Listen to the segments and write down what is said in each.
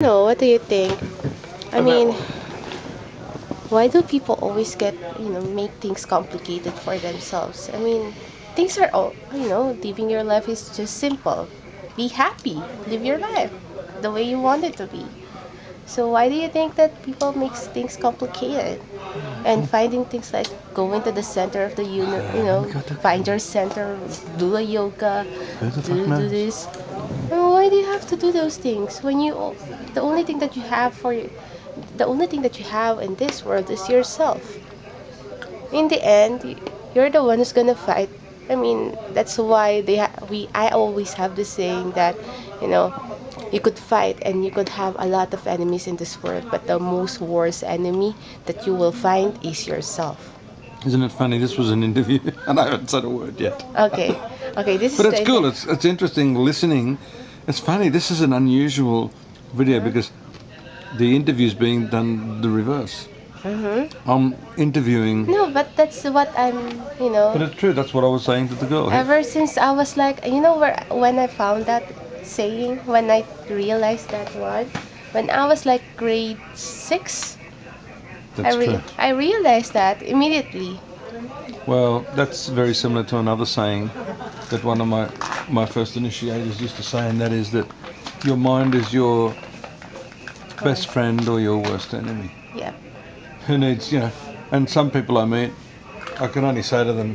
No, what do you think? I mean, why do people always get, make things complicated for themselves? I mean, things are all, living your life is just simple. Be happy, live your life the way you want it to be. So why do you think that people makes things complicated? And finding things like going to the center of the find your center, do a yoga, Who the fuck do knows? this. Why do you have to do those things when the only thing that you have the only thing that you have in this world is yourself? In the end, you're the one who's gonna fight. I mean, that's why I always have this saying that, you know, you could fight and you could have a lot of enemies in this world, but the most worst enemy that you will find is yourself. Isn't it funny? This was an interview, and I haven't said a word yet. Okay, okay, this But is it's the cool. It's interesting listening. It's funny. This is an unusual video because the interview's being done the reverse. Mm-hmm. I'm interviewing. No, but that's what But it's true. That's what I was saying to the girl. ever since I was like, when I found that saying, when I realized that one, when I was like grade 6, That's true. I realized that immediately. Well, that's very similar to another saying that one of my first initiators used to say, and that is that your mind is your best friend or your worst enemy. Yeah. Who needs, and some people I meet, I can only say to them,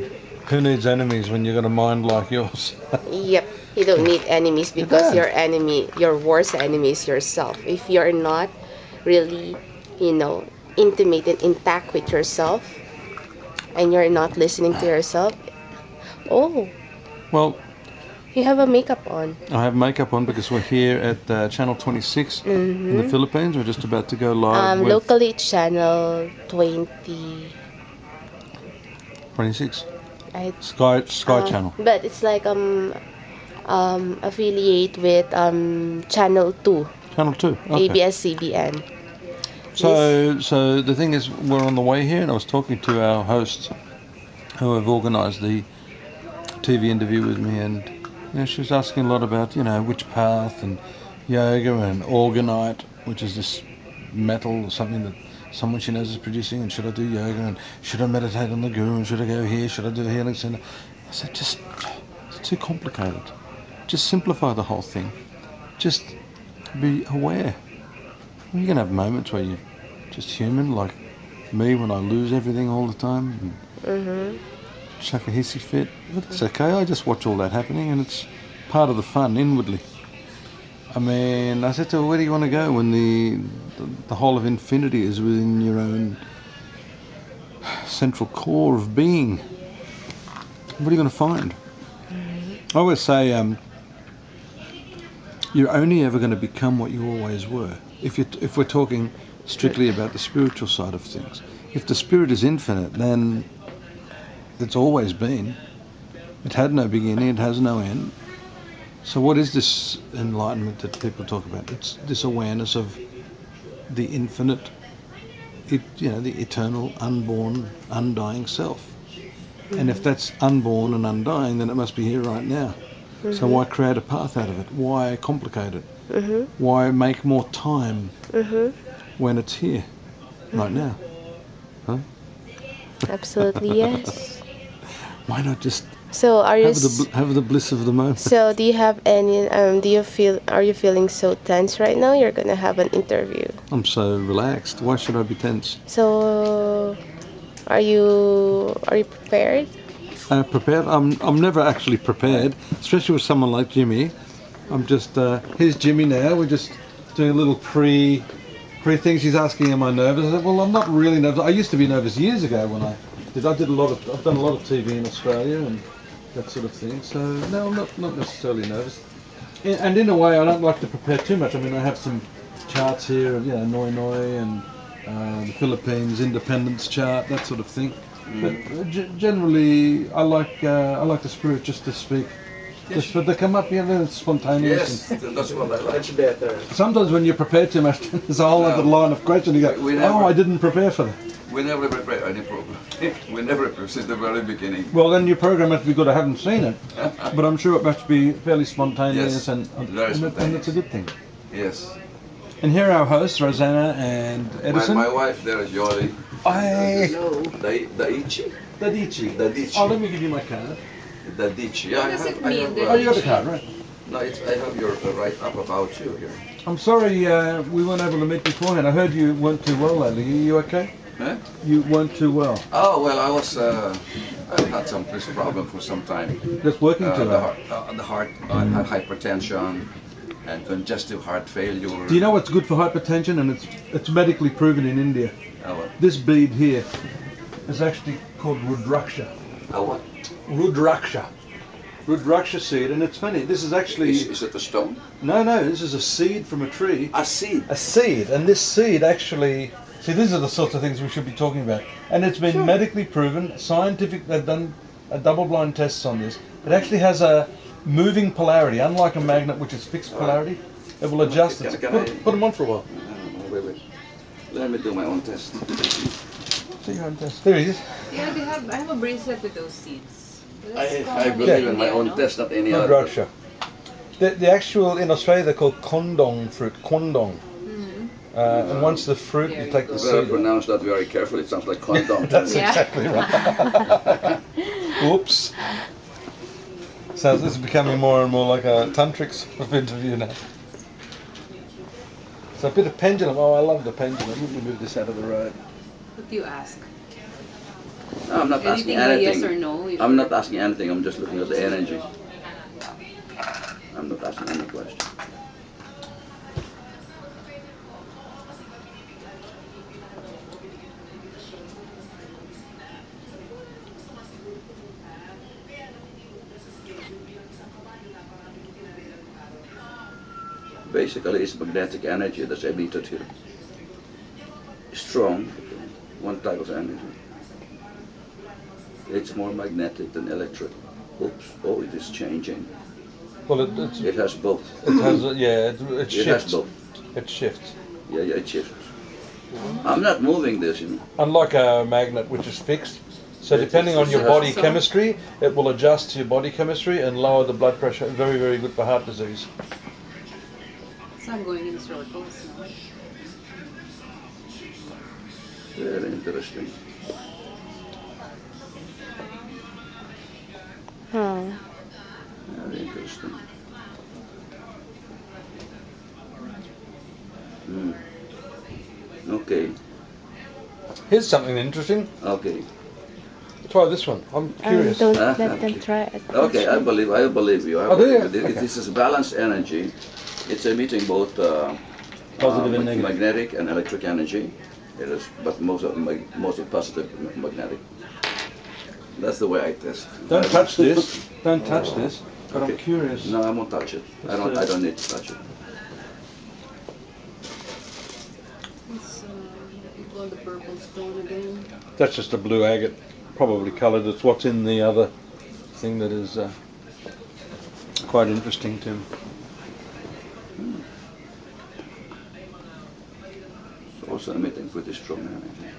who needs enemies when you've got a mind like yours? Yep. You don't need enemies You because don't. your worst enemy is yourself. If you're not really, you know, intimate and intact with yourself and you're not listening to yourself, oh, Well, you have a makeup on. I have makeup on because we're here at Channel 26 in the Mm-hmm. Philippines. We're just about to go live with Locally it's channel 20. 26 I Sky Channel. But it's like affiliate with channel 2, Channel 2. Okay. ABS-CBN. This So the thing is, we're on the way here, and I was talking to our hosts who have organised the TV interview with me, and she was asking a lot about which path and yoga and orgonite, which is this metal, something that someone she knows is producing, and should I do yoga and should I meditate on the guru and should I go here, should I do a healing center? I said, just it's too complicated. Just simplify the whole thing. Just be aware. You can have moments where you're just human, like me when I lose everything all the time and mhm. chuck a hissy fit. But it's okay. I just watch all that happening, and it's part of the fun inwardly. I mean, I said to her, where do you want to go when the whole of infinity is within your own central core of being? What are you going to find? I always say, you're only ever going to become what you always were. If we're talking strictly about the spiritual side of things, if the spirit is infinite, then it's always been. It had no beginning. It has no end. So what is this enlightenment that people talk about? It's this awareness of the infinite, the eternal, unborn, undying self. And if that's unborn and undying, then it must be here right now. So why create a path out of it? Why complicate it? Mhm. Why make more time Mhm. when it's here right Mhm. now? Huh? Absolutely yes. Why not just So are you have the bliss of the moment? so do you have any do you feel are you feeling so tense right now? You're gonna have an interview. I'm so relaxed. Why should I be tense? So are you prepared? Prepared? I'm never actually prepared, especially with someone like Jimmy. I'm just here's Jimmy now. We're just doing a little pre things. He's asking, am I nervous? I said, well, I'm not really nervous. I used to be nervous years ago when I've done a lot of TV in Australia and that sort of thing. So no, I'm not necessarily nervous. And in a way, I don't like to prepare too much. I mean, I have some charts here, Noi Noi and the Philippines independence chart, that sort of thing. But generally, I like the spirit just to speak. Just for to come up, it's spontaneous. Yes, that's what I like. Much better. Sometimes when you prepare too much, there's a whole other line of question. You go, oh, I didn't prepare for that. We never prepare any problem. We never prepare since the very beginning. Well, then your program must be good. I haven't seen it, but I'm sure it must be fairly spontaneous Yes, and very and it's a spontaneous. good thing. Yes. And here are our hosts, Rosanna and Edison. My wife there is Yoli. Daichi? Dadhichi. Dadhichi. Oh, let me give you my card. Dadhichi. Yeah, What does it mean, Oh, you got the Dadhichi? card, right? No, I have your write up about you here. I'm sorry we weren't able to meet beforehand. I heard you weren't too well lately. Are you okay? Huh? You weren't too well. Oh well, I've had this problem for some time. Just working too hard. The heart, I had hypertension and congestive heart failure. Do you know what's good for hypertension? And it's medically proven in India. What? This bead here is actually called Rudraksha. What? Rudraksha. Rudraksha seed, and it's funny. This is actually Is it a stone? no. This is a seed from a tree. A seed. A seed, and this seed actually. See, these are the sorts of things we should be talking about. And it's been medically proven, scientific. They've done double-blind tests on this. It actually has a moving polarity, unlike a magnet, which is fixed polarity. It will adjust it. Put them on for a while. Wait. Let me do my own test. See your own test. There he is. Yeah, I have a bracelet with those seeds. That's I common believe in my India, own no? test, not any other. Rudraksha. The actual in Australia they're called kondong fruit. Kondong. And once the fruit, There you you take go. the You better seed. pronounce that very carefully. It sounds like condom. That's Yeah. exactly right. Whoops. So this is becoming more and more like a tantric sort of interview now. So a bit of pendulum. Oh, I love the pendulum. Let me move this out of the road. What do you ask? No, I'm not asking Anything by anything. yes or no? I'm not asking anything. I'm just looking at the energy. I'm not asking any question. Basically, it's magnetic energy that's emitted here. Strong, one type of energy. It's more magnetic than electric. Oops, oh, it is changing. Well, It has both. it has it It has shifts. both. It shifts. Yeah, it shifts. I'm not moving this, Unlike a magnet, which is fixed. So depending on your body chemistry, it will adjust to your body chemistry and lower the blood pressure. Very, very good for heart disease. So I'm going in circles now. Very interesting. Hmm. Very interesting. Mm. Okay. Here's something interesting. Okay. Try this one. I'm curious. Don't Ah, let them okay. try it. Okay, I believe you. Oh, do you? Okay. This is balanced energy. It's emitting both Positive and negative. magnetic and electric energy. It is, but mostly positive magnetic. That's the way I test. Don't touch this. Don't touch this. But Okay. I'm curious. No, I won't touch it. I don't need to touch it. It's what do you call the purple stone again? That's just a blue agate, probably coloured. It's what's in the other thing that is quite interesting to me. It's also emitting pretty strong energy.